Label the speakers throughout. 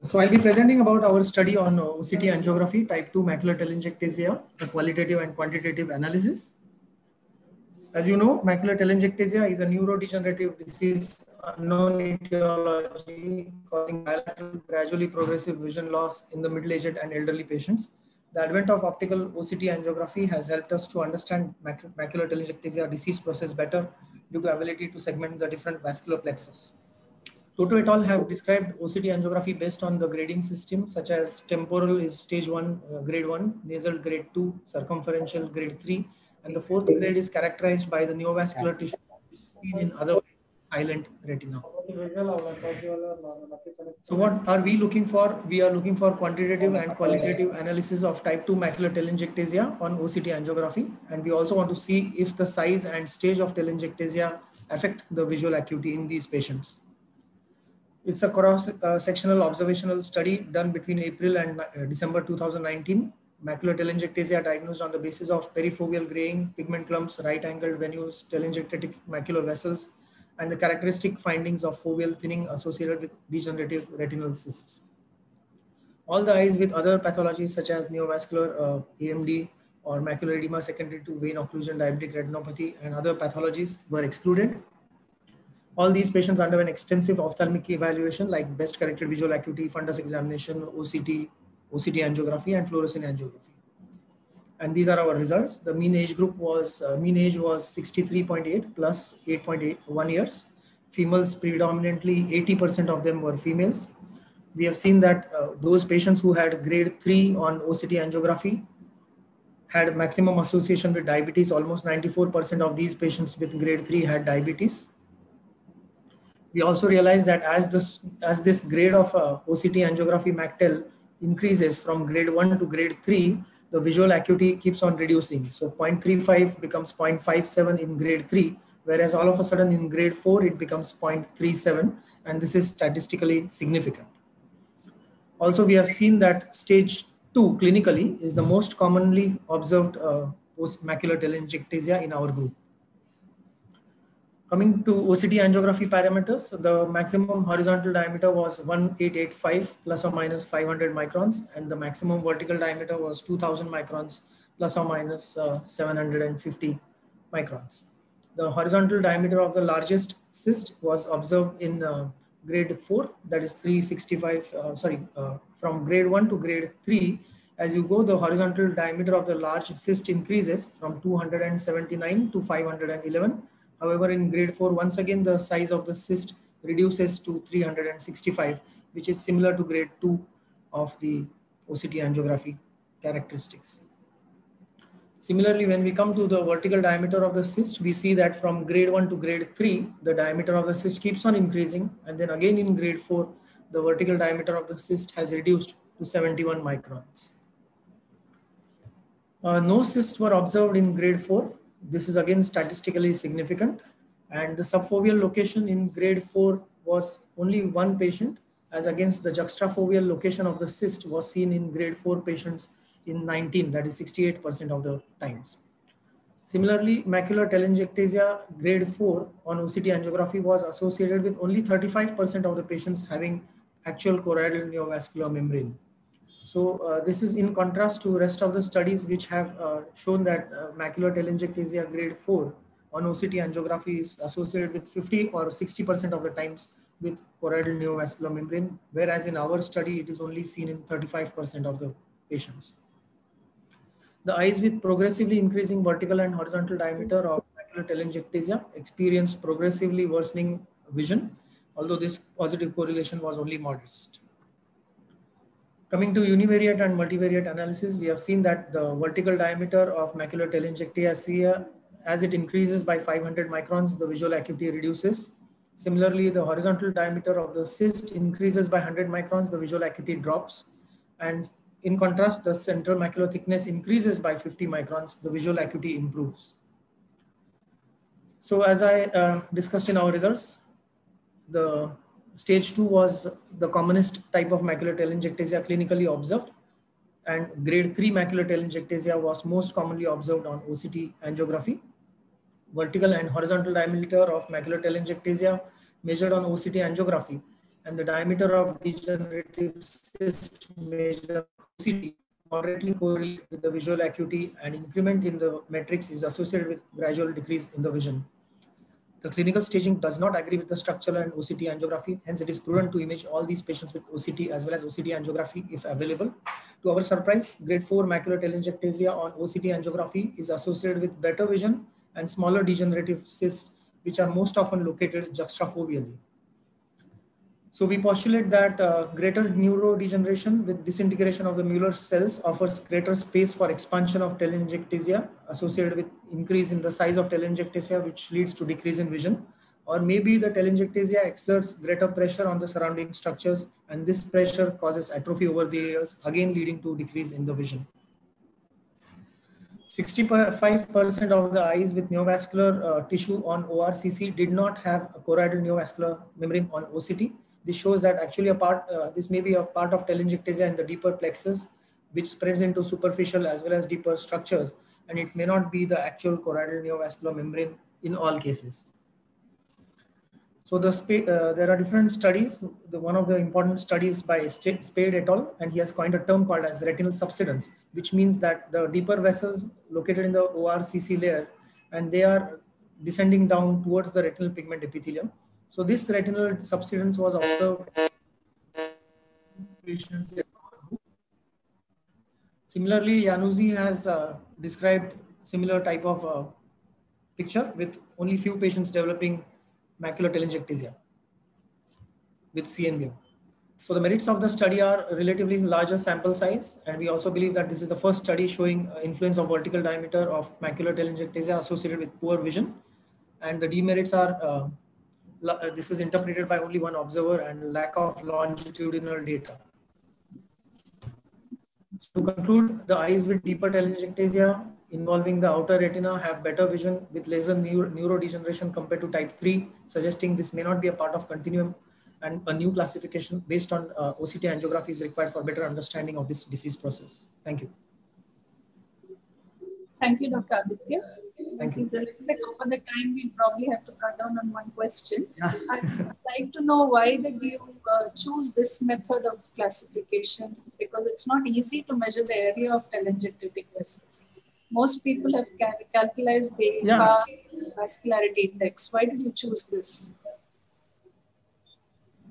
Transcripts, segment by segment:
Speaker 1: So I'll be presenting about our study on OCT angiography, type 2 macular telangiectasia, the qualitative and quantitative analysis. As you know, macular telangiectasia is a neurodegenerative disease, unknown etiology, causing bilateral, gradually progressive vision loss in the middle-aged and elderly patients. The advent of optical OCT angiography has helped us to understand macular telangiectasia disease process better due to ability to segment the different vascular plexus. Toto et al. Have described OCT angiography based on the grading system, such as temporal is stage 1, grade 1, nasal grade 2, circumferential grade 3, and the fourth grade is characterized by the neovascular tissue seen in otherwise silent retina. So what are we looking for? We are looking for quantitative and qualitative analysis of type 2 macular telangiectasia on OCT angiography. And we also want to see if the size and stage of telangiectasia affect the visual acuity in these patients. It's a cross-sectional observational study done between April and December 2019. Macular telangiectasia diagnosed on the basis of perifoveal graying, pigment clumps, right-angled venules, telangiectatic macular vessels, and the characteristic findings of foveal thinning associated with degenerative retinal cysts. All the eyes with other pathologies such as neovascular AMD or macular edema secondary to vein occlusion, diabetic retinopathy, and other pathologies were excluded. All these patients underwent extensive ophthalmic evaluation like best corrected visual acuity, fundus examination, OCT angiography, and fluorescein angiography. And these are our results. The mean age group was, mean age was 63.8 plus 8.81 years. Females predominantly, 80% of them were females. We have seen that those patients who had grade 3 on OCT angiography had maximum association with diabetes. Almost 94% of these patients with grade 3 had diabetes. We also realized that as this grade of OCT angiography MACTEL increases from grade 1 to grade 3, the visual acuity keeps on reducing. So 0.35 becomes 0.57 in grade 3, whereas all of a sudden in grade 4, it becomes 0.37, and this is statistically significant. Also, we have seen that stage 2 clinically is the most commonly observed macular telangiectasia in our group. Coming to OCT angiography parameters, the maximum horizontal diameter was 1885 plus or minus 500 microns, and the maximum vertical diameter was 2000 microns plus or minus 750 microns. The horizontal diameter of the largest cyst was observed in grade 4, that is 365, from grade 1 to grade 3. As you go, the horizontal diameter of the large cyst increases from 279 to 511. However, in grade 4, once again, the size of the cyst reduces to 365, which is similar to grade 2 of the OCT angiography characteristics. Similarly, when we come to the vertical diameter of the cyst, we see that from grade 1 to grade 3, the diameter of the cyst keeps on increasing. And then again in grade 4, the vertical diameter of the cyst has reduced to 71 microns. No cysts were observed in grade 4. This is again statistically significant, and the subfoveal location in grade 4 was only one patient, as against the juxtafoveal location of the cyst was seen in grade 4 patients in 19, that is 68% of the times. Similarly, macular telangiectasia grade 4 on OCT angiography was associated with only 35% of the patients having actual choroidal neovascular membrane. So this is in contrast to rest of the studies which have shown that macular telangiectasia grade 4 on OCT angiography is associated with 50 or 60% of the times with choroidal neovascular membrane, whereas in our study it is only seen in 35% of the patients. The eyes with progressively increasing vertical and horizontal diameter of macular telangiectasia experienced progressively worsening vision, although this positive correlation was only modest. Coming to univariate and multivariate analysis, we have seen that the vertical diameter of macular telangiectasia, as it increases by 500 microns, the visual acuity reduces. Similarly, the horizontal diameter of the cyst increases by 100 microns, the visual acuity drops. And in contrast, the central macular thickness increases by 50 microns, the visual acuity improves. So as I discussed in our results, the stage 2 was the commonest type of macular telangiectasia clinically observed, and grade 3 macular telangiectasia was most commonly observed on OCT angiography. Vertical and horizontal diameter of macular telangiectasia measured on OCT angiography and the diameter of degenerative cyst measured OCT moderately correlate with the visual acuity, and increment in the metrics is associated with gradual decrease in the vision. The clinical staging does not agree with the structural and OCT angiography. Hence, it is prudent to image all these patients with OCT as well as OCT angiography if available. To our surprise, grade 4 macular telangiectasia on OCT angiography is associated with better vision and smaller degenerative cysts, which are most often located juxtafoveally. So we postulate that greater neurodegeneration with disintegration of the Mueller cells offers greater space for expansion of telangiectasia associated with increase in the size of telangiectasia, which leads to decrease in vision. Or maybe the telangiectasia exerts greater pressure on the surrounding structures, and this pressure causes atrophy over the years, again leading to decrease in the vision. 65% of the eyes with neovascular tissue on ORCC did not have a choroidal neovascular membrane on OCT. This shows that actually this may be a part of telangiectasia in the deeper plexus, which spreads into superficial as well as deeper structures, and it may not be the actual choroidal neovascular membrane in all cases. So there are different studies. One of the important studies by Spade et al., and he has coined a term called as retinal subsidence, which means that the deeper vessels located in the ORCC layer, and they are descending down towards the retinal pigment epithelium. So this retinal subsidence was observed in patients. Similarly, Januzzi has described similar type of picture with only few patients developing macular telangiectasia with CNVM. So the merits of the study are relatively larger sample size, and we also believe that this is the first study showing influence of vertical diameter of macular telangiectasia associated with poor vision, and the demerits are this is interpreted by only one observer and lack of longitudinal data. So to conclude, the eyes with deeper telangiectasia involving the outer retina have better vision with lesser neurodegeneration compared to type 3, suggesting this may not be a part of continuum, and a new classification based on OCT angiography is required for better understanding of this disease process. Thank you.
Speaker 2: Thank you, Dr. Aditya. This is a little bit over the time. We probably have to cut down on one question.
Speaker 1: Yeah.
Speaker 2: I'd like to know why did you choose this method of classification? Because it's not easy to measure the area of telangiectatic vessels. Most people have calculated the vascularity index. Why did you choose this?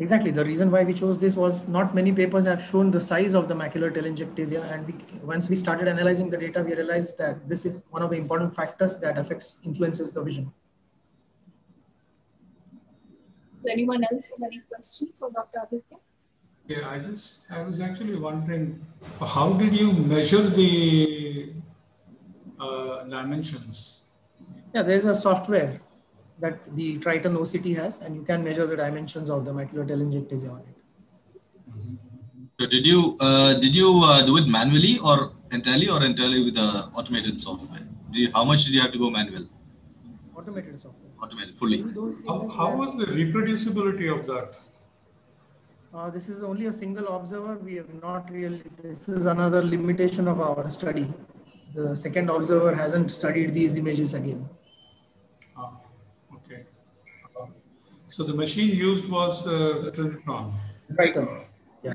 Speaker 1: Exactly. The reason why we chose this was not many papers have shown the size of the macular telangiectasia, and once we started analyzing the data, we realized that this is one of the important factors that influences the vision.
Speaker 2: Does anyone else have any question for Dr. Aditya?
Speaker 3: Yeah, I was actually wondering, how did you measure the dimensions?
Speaker 1: Yeah, there's a software that the Triton OCT has, and you can measure the dimensions of the macular telangiectasia on it.
Speaker 4: So did you do it manually or entirely with the automated software? How much did you have to go manual?
Speaker 1: Automated software.
Speaker 4: Automated, fully.
Speaker 3: How was the reproducibility of that?
Speaker 1: This is only a single observer. We have not really, this is another limitation of our study. The second observer hasn't studied these images again.
Speaker 3: Okay. So the machine used was Trinitron.
Speaker 1: Triton. Yeah.